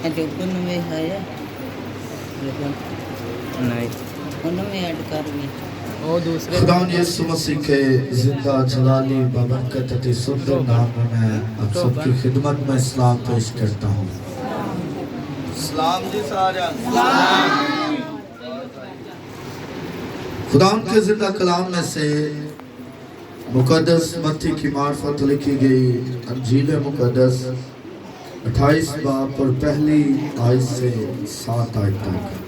جو کن میں ہے نہیں ان میں ایڈ کر بھی وہ دوسرے خدا یسوع مسیح کے زندہ جلالی بابرکت اتی سندر نام میں میں آپ سب کی خدمت میں اسلام پیش کرتا ہوں۔ اسلام جی سارا خدا کے زندہ کلام میں سے مقدس متی کی معرفت لکھی گئی انجیل مقدس 28 باب اور پہلی آیت سے 7 آیت تک،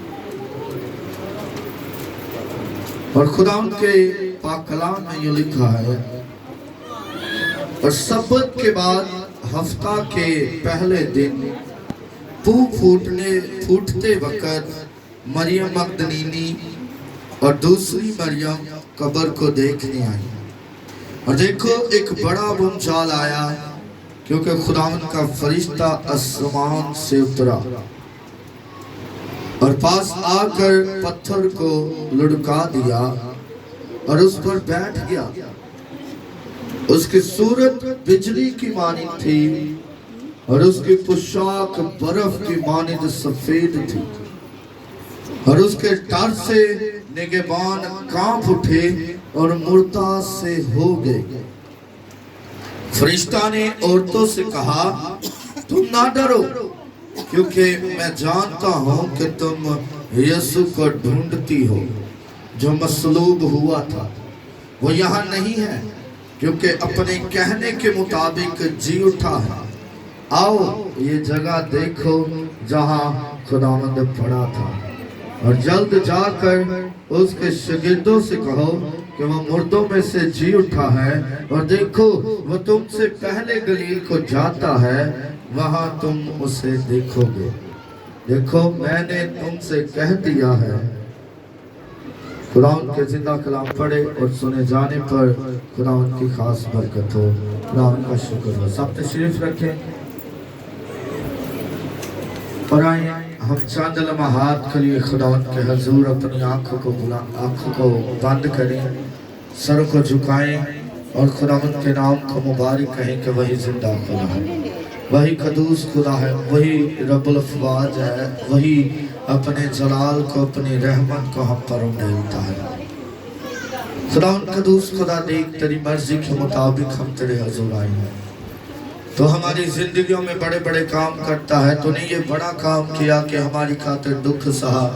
اور خدا ان کے پاک کلام میں یہ لکھا ہے، اور سبت کے بعد ہفتہ کے پہلے دن پھوٹتے وقت مریم مگدلینی اور دوسری مریم قبر کو دیکھنے آئی، اور دیکھو ایک بڑا بھونچال آیا کیونکہ خداوند کا فرشتہ آسمان سے اترا اور پاس آ کر پتھر کو لڑکا دیا اور اس پر بیٹھ گیا۔ اس کی صورت بجلی کی مانند تھی اور اس کی پوشاک برف کی مانند سفید تھی، اور اس کے ڈر سے نگہبان کانپ اٹھے اور مردہ سے ہو گئے۔ فرشتہ نے عورتوں سے کہا، تم نہ ڈرو، کیونکہ میں جانتا ہوں کہ تم یسوع کو ڈھونڈتی ہو جو مصلوب ہوا تھا۔ وہ یہاں نہیں ہے کیونکہ اپنے کہنے کے مطابق جی اٹھا ہے۔ آؤ یہ جگہ دیکھو جہاں خداوند پڑا تھا، اور جلد جا کر اس کے شاگردوں سے کہو کہ وہ مردوں میں سے جی اٹھا ہے، اور دیکھو وہ تم سے پہلے گلیل کو جاتا ہے، وہاں تم اسے دیکھو گے۔ دیکھو میں نے تم سے کہہ دیا ہے۔ خداوند کے زندہ کلام پڑھے اور سنے جانے پر خداوند کی خاص برکت ہو۔ خداوند کا شکر ہو۔ سب تشریف رکھیں اور آئیں ہم چند لمحات کے لیے خداوند کے حضور اپنی آنکھوں کو بند کریں، سر کو جھکائیں اور خداوند کے نام کو مبارک کہیں کہ وہی زندہ خدا ہے، وہی قدوس خدا ہے، وہی رب الافواج ہے، وہی اپنے جلال کو، اپنی رحمت کو ہم پر اڈھیلتا ہے۔ خداوند قدوس خدا دیکھ تیری مرضی کے مطابق ہم تیرے حضور آئے ہیں۔ تو ہماری زندگیوں میں بڑے بڑے کام کرتا ہے۔ تو نے یہ بڑا کام کیا کہ ہماری خاطر دکھ سہا،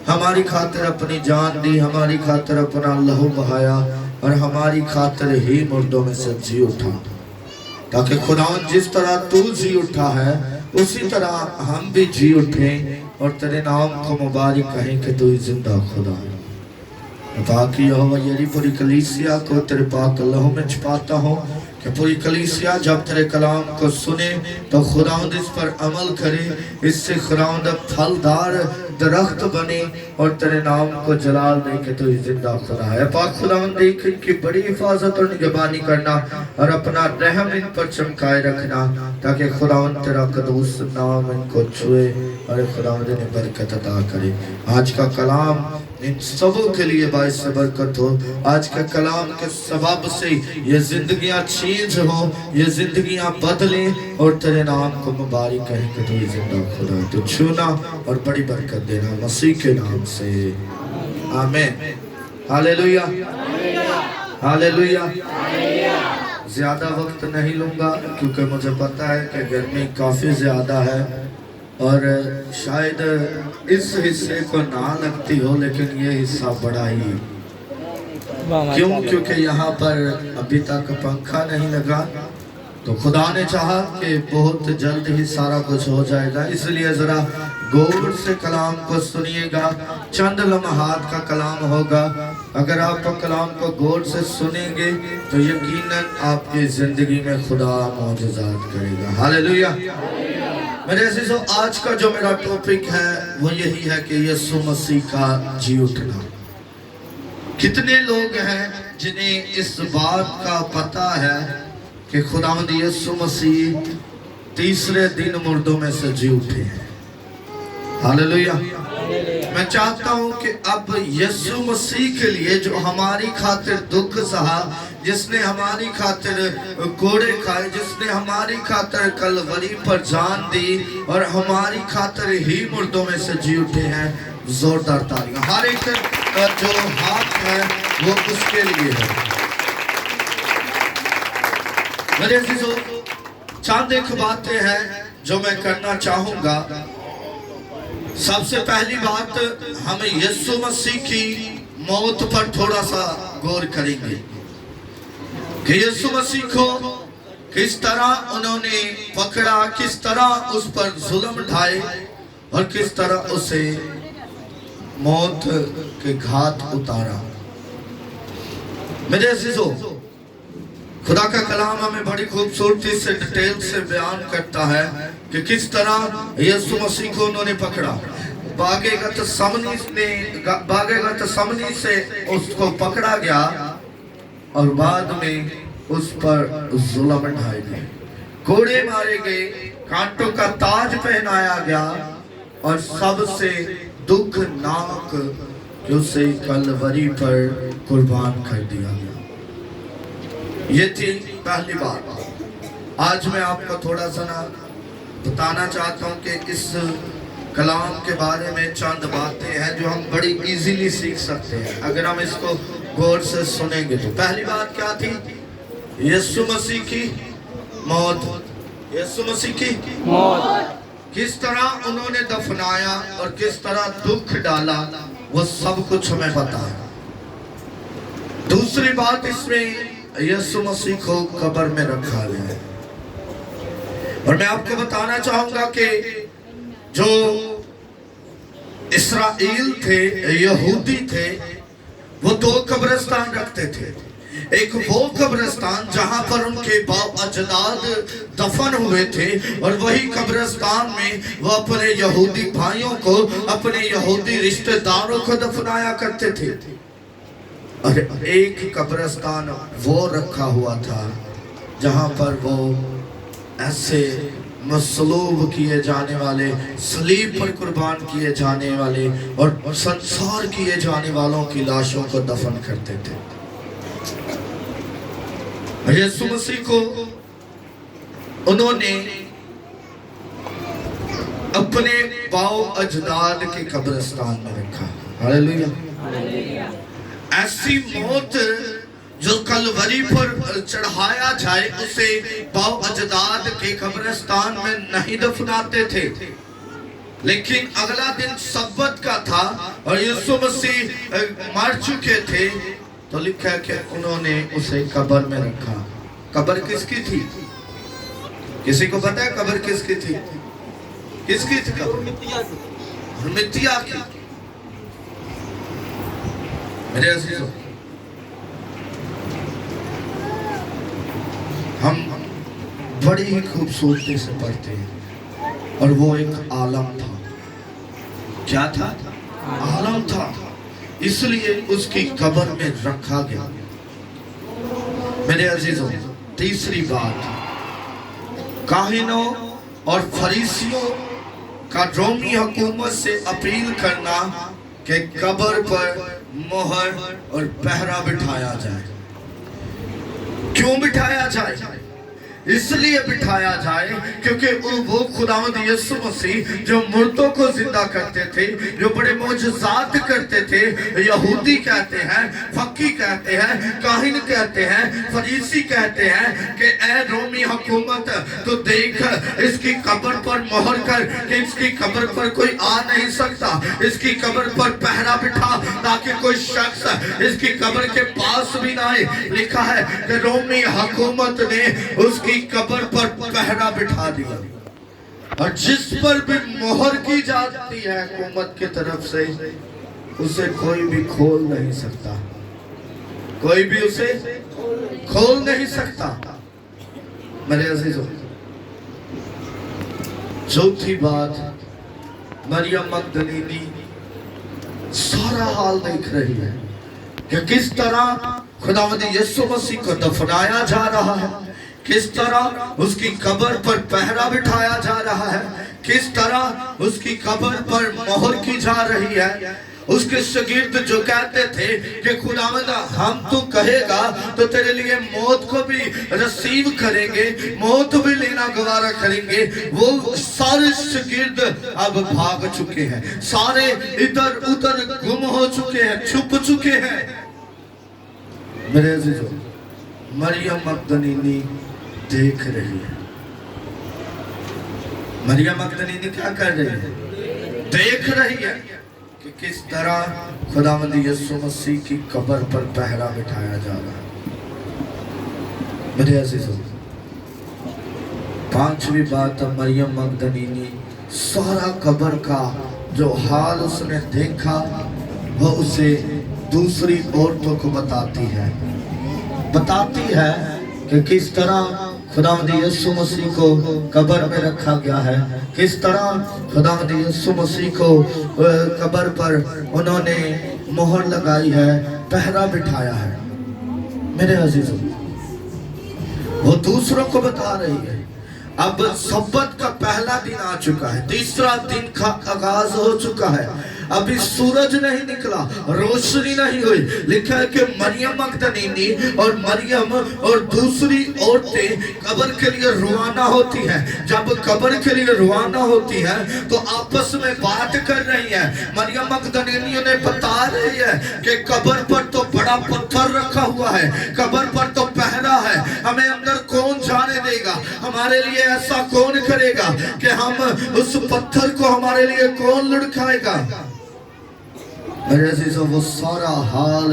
ہماری خاطر اپنی جان دی، ہماری خاطر اپنا لہو بہایا، اور ہماری خاطر ہی مردوں میں سے جی اٹھا، تاکہ خداوند جس طرح تو جی اٹھا ہے اسی طرح ہم بھی جی اٹھیں اور تیرے نام کو مبارک کہیں کہ تو ہی زندہ خدا ہے۔ باقی یہوہ یری پوری کلیسیا کو تیرے پاک لہو میں چھپاتا ہوں کہ پوری کلیسیا جب تیرے کلام کو سنے تو خداوند اس پر عمل کرے، اس سے خداوند پھلدار درخت بنے اور تیرے نام کو جلال دے کہ تو ہی زندہ خدا ہے۔ پاک خداوند دیکھ ان کی بڑی حفاظت اور نگہبانی کرنا اور اپنا رحم ان پر چمکائے رکھنا، تاکہ خداوند تیرا قدوس نام ان کو چھوئے اور خداوند انہیں برکت عطا کرے۔ آج کا کلام ان سبوں کے لیے باعث برکت ہو۔ آج کا کلام کے سبب سے یہ زندگیاں چینج ہو، یہ زندگیاں بدلیں اور تیرے نام کو مبارک کہیں کہ تو ہی زندہ خدا ہے۔ تو چھونا اور بڑی برکت دینا مسیح کے نام سے، آمین۔ ہاللیلویہ، ہاللیلویہ۔ زیادہ وقت نہیں لوں گا کیونکہ مجھے پتا ہے کہ گرمی کافی زیادہ ہے اور شاید اس حصے کو نہ لگتی ہو، لیکن یہ حصہ بڑا ہی، کیوں؟ کیونکہ یہاں پر ابھی تک پنکھا نہیں لگا، تو خدا نے چاہا کہ بہت جلد ہی سارا کچھ ہو جائے گا، اس لیے ذرا غور سے کلام کو سنیے گا۔ چند لمحات کا کلام ہوگا، اگر آپ کلام کو غور سے سنیں گے تو یقیناً آپ کی زندگی میں خدا معجزات کرے گا۔ ہاللیلویہ۔ میرے عزیزو، آج کا جو میرا ٹاپک ہے وہ یہی ہے کہ یسوع مسیح کا جی اٹھنا۔ کتنے لوگ ہیں جنہیں اس بات کا پتہ ہے کہ خداوند یسوع مسیح تیسرے دن مردوں میں سے جی اٹھے ہیں؟ ہاللیلویہ۔ मैं चाहता हूं कि अब यीशु मसीह के लिए जो हमारी खातिर दुख सहा, जिसने हमारी खातिर कोड़े खाए, जिसने हमारी खातिर कलवरी पर जान दी और हमारी खातिर ही मुर्दों में से जी उठे हैं, जोरदार तालियां। हर एक जो हाथ है वो उसके लिए है। मेरे अजीजों, चंद एक बातें हैं जो मैं करना चाहूंगा। सबसे पहली बात, हम यीशु मसीह की मौत पर थोड़ा सा गौर करेंगे कि यीशु मसीह को किस तरह उन्होंने पकड़ा, किस तरह उस पर जुल्म ढाए और किस तरह उसे मौत के घाट उतारा। मेरे अजीजों, खुदा का कलाम हमें बड़ी खूबसूरती से डिटेल से बयान करता है कि किस तरह यीशु मसीह को उन्होंने पकड़ा। बागे गतसमनी से उसको पकड़ा गया और बाद में उस पर जुल्म ढाए गए, कोड़े मारे गए, कांटों का ताज पहनाया गया और सबसे दुखनाक कि उसे कलवरी पर कुर्बान कर दिया गया। ये थी पहली बात। आज मैं आपको थोड़ा सा बताना चाहता हूँ कि इस कलाम के बारे में चंद बातें हैं जो हम बड़ी इजीली सीख सकते हैं अगर हम इसको गौर से सुनेंगे। तो पहली बात क्या थी? यीशु मसीह की मौत। यीशु मसीह की मौत किस तरह उन्होंने दफनाया और किस तरह दुख डाला, वो सब कुछ हमें पता है। दूसरी बात, इसमें यीशु मसीह को कब्र में रखा गया है। और मैं आपको बताना चाहूंगा कि जो इस्राएल थे, यहूदी थे, वो दो कब्रिस्तान रखते थे। एक वो कब्रिस्तान जहां पर उनके बाप अजदाद दफन हुए थे और वही कब्रिस्तान में वो अपने यहूदी भाइयों को, अपने यहूदी रिश्तेदारों को दफनाया करते थे। और एक कब्रिस्तान वो रखा हुआ था जहां पर वो ऐसे मसलूब किए जाने वाले, सलीब पर कुर्बान किए जाने वाले और संसार किए जाने वालों की लाशों को दफन करते थे। यीशु मसीह को उन्होंने अपने बाओ अजदाद के कब्रिस्तान में रखा। हालेलुया। ऐसी मौत जो कलवरी पर चढ़ाया जाए उसे बाओ अजदाद के कब्रिस्तान में नहीं दफनाते थे, लेकिन अगला दिन सब्बत का था और यीशु मसीह मर चुके थे, तो लिखा है कि उन्होंने उसे कब्र में रखा। कब्र किसकी थी? किसी को पता है कब्र किसकी थी? किसकी थी कब्र? मितिया की। मेरे अजीजों, हम बड़ी ही खूबसूरती से पढ़ते हैं और वो एक आलम था। क्या था? आलम था, इसलिए उसकी कब्र में रखा गया। मेरे अजीजों, तीसरी बात, काहिनों और फरीसियों का रोमी हुकूमत से अपील करना कि कब्र पर मोहर और पहरा बिठाया जाए। क्यों बिठाया जाए? इसलिए बिठाया जाए क्योंकि वो खुदावंद यीशु मसीह जो मुर्दों को जिंदा करते थे, जो बड़े मौजज़ात करते थे, यहूदी कहते हैं, फक्की कहते हैं, काहिन कहते हैं, फरीसी कहते हैं कि ए रोमी हुकूमत, तो देख इसकी कब्र पर मोहर कर कि इसकी कब्र पर कोई आ नहीं सकता, इसकी कब्र पर पहरा बिठा ताकि कोई शख्स इसकी कब्र के पास भी ना आए। लिखा है कि रोमी हुकूमत ने उसकी कब्र पर पहरा बिठा दिया और जिस पर भी मोहर की जाती है हुकूमत की तरफ से, उसे कोई भी खोल नहीं सकता, कोई भी उसे खोल नहीं सकता। मेरे अजीजों, चौथी बात, मरियम मगदलीनी सारा हाल देख रही है कि किस तरह खुदावंद यीशु मसीह को दफनाया जा रहा है, किस तरह उसकी कब्र पर पहरा बिठाया जा रहा है, किस तरह उसकी कब्र पर मोहर की जा रही है। उसके शागिर्द जो कहते थे कि खुदावंद हम तो कहेगा तो तेरे लिए मौत को भी रिसीव करेंगे, मौत भी लेना गवारा करेंगे, वो सारे शागिर्द अब भाग चुके हैं, सारे इधर उधर गुम हो चुके हैं, छुप चुके हैं। मेरे अजीजों, मरियम मगदलीनी देख रही है। मरियम मगदलीनी क्या कर रही है? देख रही है कि किस तरह खुदावंद यीशु मसीह की कब्र पर पहरा बिठाया जा रहा है। मेरे अजीजों, पांचवी बात, मरियम मगदलीनी सारा कब्र का जो हाल उसने देखा वो उसे दूसरी औरतों को बताती है कि किस तरह खुदावंद यीशु मसीह को कब्र में रखा गया है, किस तरह खुदावंद यीशु मसीह को कब्र पर उन्होंने मोहर लगाई है, पहरा बिठाया है। मेरे अजीजों, वो दूसरों को बता रही है। अब सब्बत का पहला दिन आ चुका है, तीसरा दिन का आगाज हो चुका है, अभी सूरज नहीं निकला, रोशनी नहीं हुई। लिखा है कि मरियम मगदलीनी और मरियम और दूसरी औरतें कब्र के लिए रवाना होती हैं। जब कब्र के लिए रवाना होती हैं तो आपस में बात कर रही हैं। मरियम मगदलीनी ने बता रही है कि कब्र पर तो बड़ा पत्थर रखा हुआ है, कब्र पर तो पहरा है, हमें अंदर कौन जाने देगा, हमारे लिए ऐसा कौन करेगा कि हम उस पत्थर को हमारे लिए कौन लुढ़काएगा। मेरे अजीजों, वो सारा हाल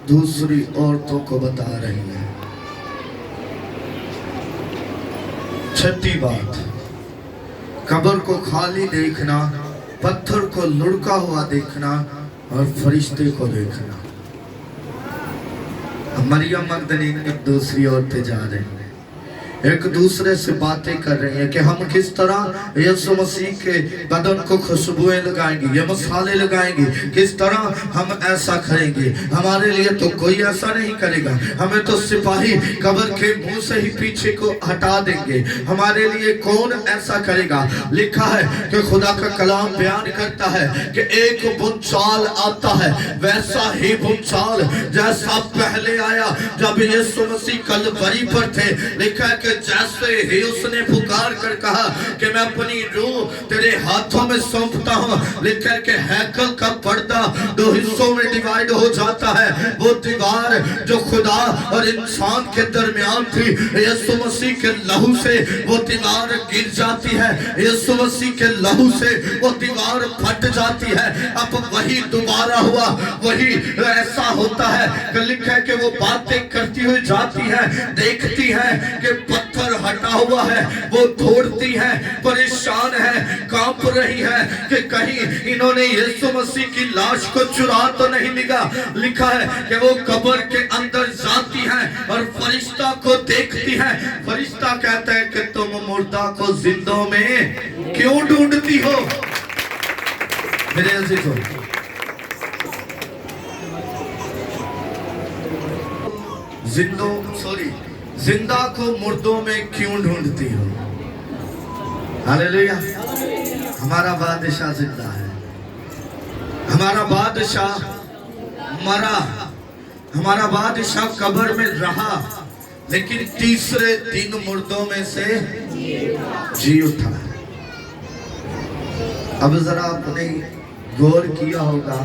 दूसरी औरतों को बता रही है। छठी बात, कब्र को खाली देखना, पत्थर को लुढ़का हुआ देखना और फरिश्ते को देखना। मरियम मगदलीनी और दूसरी औरतें जा रही हैं, एक दूसरे से बातें कर रही हैं कि हम किस तरह यीशु मसीह के बदन को खुशबुएं लगाएंगे, ये मसाले लगाएंगे, किस तरह हम ऐसा करेंगे। हमारे लिए तो कोई ऐसा नहीं करेगा, हमें तो सिपाही कब्र के मुंह से ही पीछे को हटा देंगे, हमारे लिए कौन ऐसा करेगा। लिखा है कि खुदा का कलाम बयान करता है कि एक भूचाल आता है, वैसा ही भूचाल जैसा पहले आया जब यीशु मसीह कलवरी पर थे। लिखा है कि जैसे ही उसने पुकार कर कहा कि मैं अपनी रूह तेरे हाथों में सौंपता हूं, लिखा है कि हैकल का पर्दा दो हिस्सों में डिवाइड हो जाता है। वो दीवार जो खुदा और इंसान के दरमियान थी, यीशु मसीह के लहू से वो दीवार गिर जाती है, यीशु मसीह के लहू से वो दीवार फट जाती है। अब वही दोबारा हुआ, वही ऐसा होता है कि लिखा है कि वो बातें करती हुई जाती है, देखती है कि पत्थर हटा हुआ है, वो दौड़ती है, परेशान है, कांप रही है कि कहीं इन्होंने यीशु मसीह की लाश को चुरा तो नहीं लिया। लिखा है कि वो कब्र के अंदर जाती है और फरिश्ता को देखती है। फरिश्ता कहता है कि तुम मुर्दा को जिंदों में क्यों ढूंढती हो। मेरे अजीजों, जिंदा को मुर्दों में क्यों ढूंढती हो। हालेलुया, हमारा बादशाह जिंदा है, हमारा बादशाह मरा, हमारा बादशाह कब्र में रहा, लेकिन तीसरे दिन मुर्दों में से जी उठा। अब जरा आपने गौर किया होगा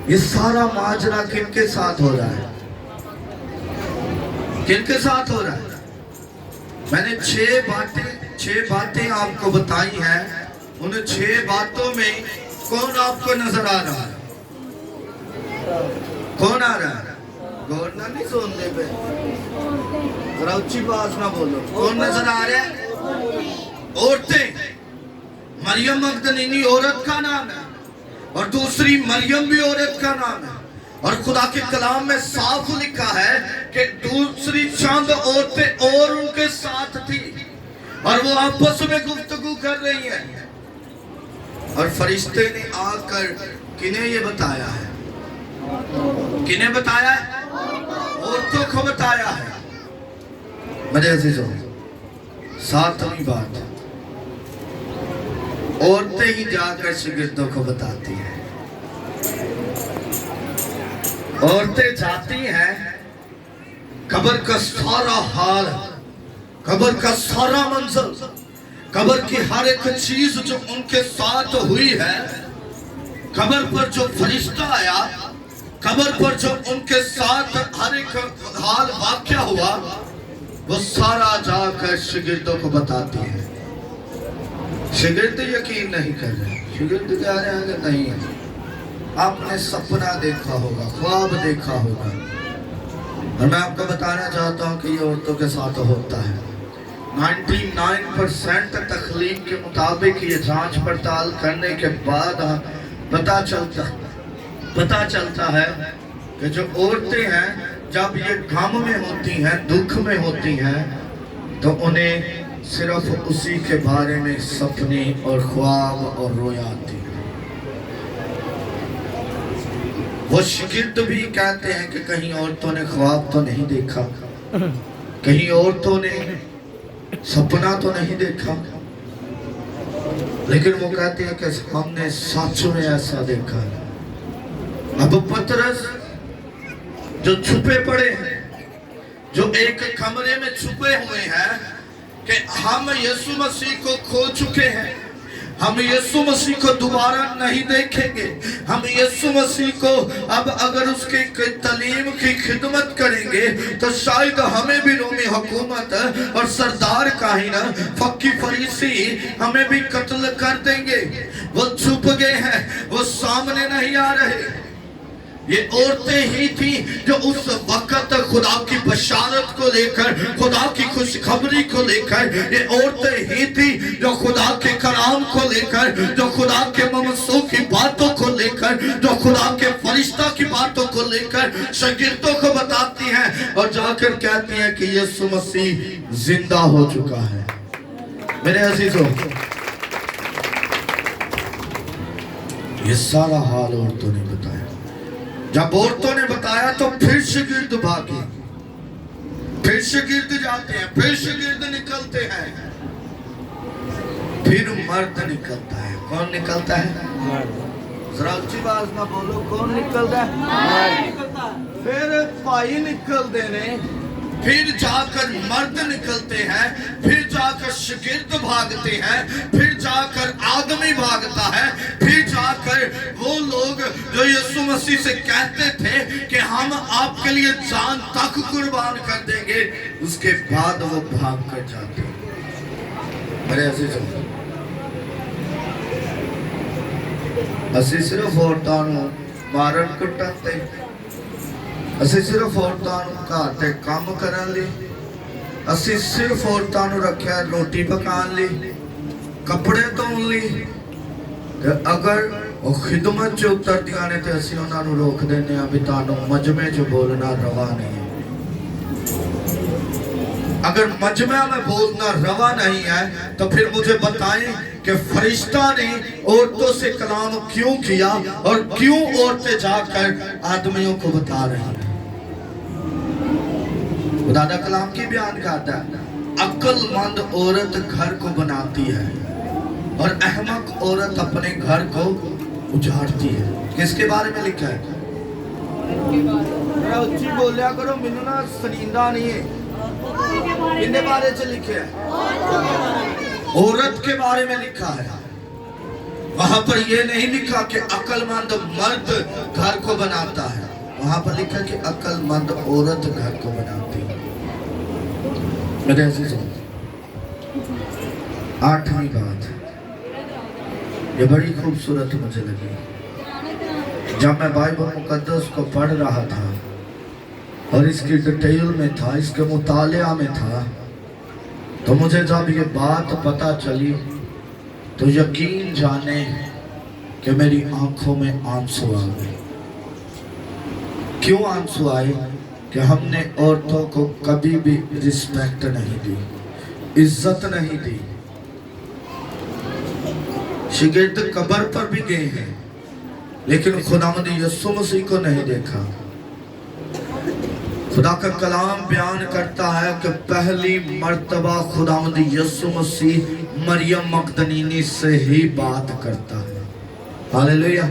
ये सारा माजरा किनके साथ हो रहा है, किनके साथ हो रहा है। मैंने छह बातें आपको बताई हैं, उन 6 बातों में कौन आपको नजर आ रहा है, कौन आ रहा है। गौर ना नहीं सुनने पे, जरा ऊंची बात ना बोलो। कौन नजर आ रहा है? औरतें। मरियम मगदलीनी औरत का नाम है और दूसरी मरियम भी औरत का नाम है। और खुदा के कलाम में साफ लिखा है कि दूसरी चंद औरतें और उनके साथ थी और वो आपस में गुफ्तगू कर रही हैं। और फरिश्ते ने आकर किन्हें ये बताया है, किन्हें बताया है? औरतों को बताया है। मेरे अजीजों, 7वीं बात, औरतें ही जाकर शागिर्दों को बताती हैं। औरतें जाती हैं, कब्र का सारा हाल, कब्र का सारा मंजर, कब्र की हर एक चीज जो उनके साथ हुई है, कब्र पर जो फरिश्ता आया, कब्र पर जो उनके साथ हर एक हाल वाक़या हुआ, वो सारा जाकर शागिर्दों को बताती है। शागिर्द यकीन नहीं कर रहे, शागिर्द कह रहे हैं कि नहीं, आपने सपना देखा होगा, ख्वाब देखा होगा। और मैं आपको बताना चाहता हूँ कि ये औरतों के साथ होता है। 99% तख्लीक के मुताबिक ये जांच पड़ताल करने के बाद पता चलता है कि जो औरतें हैं जब ये गम में होती हैं, दुख में होती हैं, तो उन्हें सिर्फ उसी के बारे में सपने और ख्वाब और रोया आती है। वो शागिर्द भी कहते हैं कि कहीं औरतों ने ख्वाब तो नहीं देखा, कहीं औरतों ने सपना तो नहीं देखा, लेकिन वो कहते हैं कि हमने सच में ऐसा देखा है। अब पतरस जो छुपे पड़े हैं, जो एक कमरे में छुपे हुए हैं कि हम यीशु मसीह को खो चुके हैं, हम यीशु मसीह को दोबारा नहीं देखेंगे, हम यीशु मसीह को अब अगर उसके तालीम की खिदमत करेंगे तो शायद हमें भी रोमी हुकूमत और सरदार काहिन फक्की फरीसी हमें भी कत्ल कर देंगे। वो छुप गए हैं, वो सामने नहीं आ रहे। ये औरतें ही थी जो उस वक्त खुदा की बशारत को लेकर, खुदा की खुशखबरी को लेकर, ये औरतें ही थी जो खुदा के कलाम को लेकर, जो खुदा के ममसू की बातों को लेकर, जो खुदा के फरिश्ता की बातों को लेकर शागिर्दों को बताती हैं और जाकर कहती हैं कि यीशु मसीह जिंदा हो चुका है। मेरे अजीजों, ये सारा हाल औरतों ने बताया। जब औरतों ने बताया तो फिर शागिर्द भागे, फिर शागिर्द जाते हैं, फिर शागिर्द निकलते हैं, फिर मर्द निकलता है। कौन निकलता है? जरा ऊंची आवाज में बोलो, कौन निकलता है? फिर भाई निकलते ने, फिर जाकर मर्द निकलते हैं, फिर जाकर शागिर्द भागते हैं, फिर जाकर आदमी भागता है, फिर जाकर वो लोग जो यीशु मसीह से कहते थे कि हम आपके लिए जान तक कुर्बान कर देंगे, उसके बाद वो भाग कर जाते हैं। मेरे अजीजों, ਅਸੀਂ ਸਿਰਫ ਔਰਤਾਂ ਨੂੰ ਮਾਰਨ ਕੁੱਟਣ ਤੇ, ਅਸੀਂ ਸਿਰਫ ਔਰਤਾਂ ਨੂੰ ਘਰ ਤੇ ਕੰਮ ਕਰਨ ਲਈ, ਅਸੀਂ ਸਿਰਫ ਔਰਤਾਂ ਨੂੰ ਰੱਖਿਆ ਰੋਟੀ ਪਕਾਉਣ ਲਈ, ਕੱਪੜੇ ਧੋਣ ਲਈ, ਤੇ ਅਗਰ ਉਹ ਖਿਦਮਤ 'ਚ ਉਤਰਦੀਆਂ ਨੇ ਤੇ ਅਸੀਂ ਉਹਨਾਂ ਨੂੰ ਰੋਕ ਦਿੰਦੇ ਹਾਂ ਵੀ ਤੁਹਾਨੂੰ ਮਜਮੇ 'ਚ ਬੋਲਣਾ ਰਵਾ ਨਹੀਂ ਹੈ। अगर मजमा में बोलना रवा नहीं है तो फिर मुझे बताएं कि फरिश्ता ने औरतों से कलाम क्यों किया और क्यों औरतें जाकर आदमियों को बता रही हैं। खुदा दा कलाम की बयान करता है, अक्लमंद औरत घर को बनाती है और अहमक औरत अपने घर को उजाड़ती है। किसके बारे में लिखा है? उच्ची बोलिया करो, मैनू ना सनींदा नहीं है। किसके बारे में लिखे है? औरत के बारे में लिखा है। वहां पर यह नहीं लिखा कि अक्लमंद मर्द घर को बनाता है, वहां पर लिखा कि अक्लमंद औरत घर को बनाती है। मेरे अजीजों, 8वीं बात, ये बड़ी खूबसूरत मुझे लगी। जब मैं बाइबल मुकद्दस को पढ़ रहा था और इसकी डिटेल में था, इसके मुतालिया में था, तो मुझे जब ये बात पता चली तो यकीन जाने कि मेरी आंखों में आंसू आ गए। क्यों आंसू आए? कि हमने औरतों को कभी भी रिस्पेक्ट नहीं दी, इज्जत नहीं दी। शागिर्द कब्र पर भी गए हैं लेकिन खुदावंद यीशु मसीह को नहीं देखा। खुदा का कलाम बयान करता है कि पहली मर्तबा खुदावंद यीशु मसीह मरियम मगदलीनी से ही बात करता है। हालेलुया।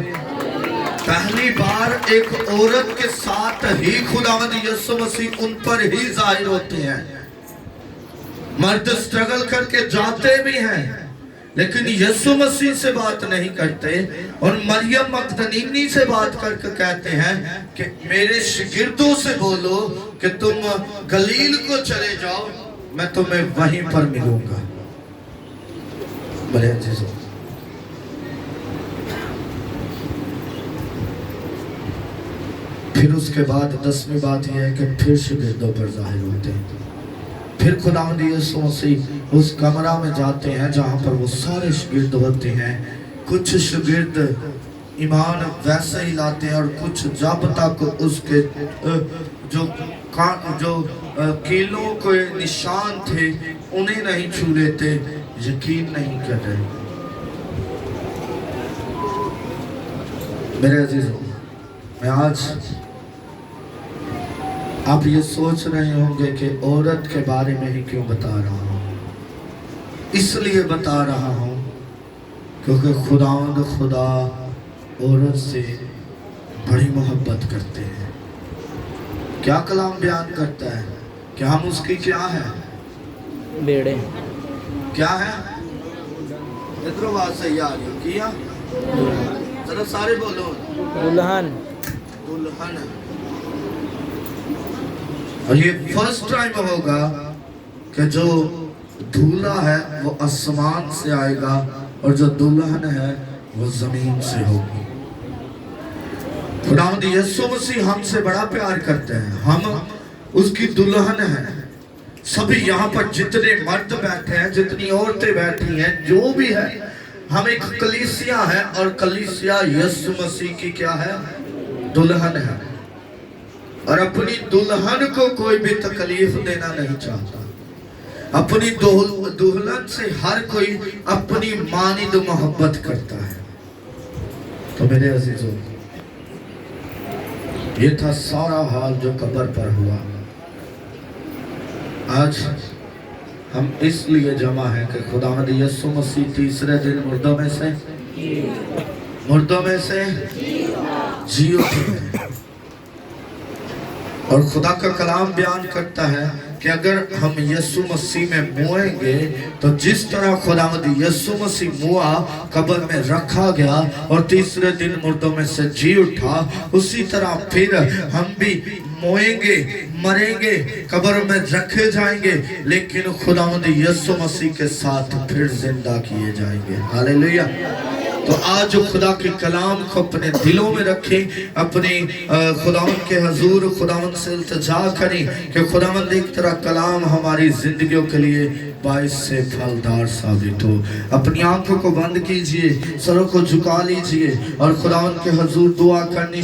पहली बार एक औरत के साथ ही खुदावंद यीशु मसीह उन पर ही जाहिर होते हैं। मर्द स्ट्रगल करके जाते भी हैं लेकिन यीशु मसीह से बात नहीं करते, और मरियम मगदलीनी से बात करके कहते हैं कि मेरे शागिर्दों से बोलो कि तुम गलील को चले जाओ, मैं तुम्हें वहीं पर मिलूंगा। बड़े अजीजों, फिर उसके बाद 10वीं बात यह है कि फिर शागिर्दों पर जाहिर होते हैं। फिर खुदावंद यीशु मसीह उस कमरा में जाते हैं जहाँ पर वो सारे शागिर्द होते हैं। कुछ शागिर्द ईमान वैसे ही लाते हैं और कुछ जब तक उसके जो कीलों के निशान थे उन्हें नहीं छू लेते, यकीन नहीं कर रहे। मेरे अजीजों, मैं आज आप ये सोच रहे होंगे कि औरत के बारे में ही क्यों बता रहा हूँ। इसलिए बता रहा हूँ क्योंकि खुदा औरत से बड़ी मोहब्बत करते हैं। क्या कलाम बयान करता है कि हम उसकी क्या है, बेड़े क्या है। इधर बात सही आ रही किया, जरा सारे बोलो दुल्हन। दुल्हन। और ये फर्स्ट टाइम होगा कि जो दूल्हा है वो आसमान से आएगा और जो दुल्हन है वो जमीन से होगी। खुदावंद यीशु मसीह हमसे बड़ा प्यार करते हैं, हम उसकी दुल्हन हैं। सभी यहाँ पर जितने मर्द बैठे हैं, जितनी औरतें बैठी हैं, जो भी है, हम एक कलीसिया है और कलीसिया यीशु मसीह की क्या है, दुल्हन है। और अपनी दुल्हन को कोई भी तकलीफ देना नहीं चाहता। अपनी दुल्हन से हर कोई अपनी मानिद मोहब्बत करता है। तो मेरे अजीजों, ये था सारा हाल जो कब्र पर हुआ। आज हम इसलिए जमा हैं कि खुदावंद यीशु मसीह तीसरे दिन मुर्दों में से जी उठे। और खुदा का कलाम बयान करता है कि अगर हम यीशु मसीह में मोएंगे तो जिस तरह खुदावंद यीशु मसीह मुआ, कब्र में रखा गया और तीसरे दिन मुर्दों में से जी उठा, उसी तरह फिर हम भी मोएंगे, मरेंगे, कब्र में रखे जाएंगे, लेकिन खुदावंद यीशु मसीह के साथ फिर जिंदा किए जाएंगे। हालेलुया। तो आज खुदा के कलाम को अपने दिलों में रखें, अपने खुदावंद के हजूर खुदावंद से इल्तिजा करें कि खुदावंद एक तरह कलाम हमारी जिंदगियों के लिए बाइस से फलदार साबित हो। अपनी आंखों को बंद कीजिए, सरों को झुका लीजिए और खुदावंद के हजूर दुआ करनी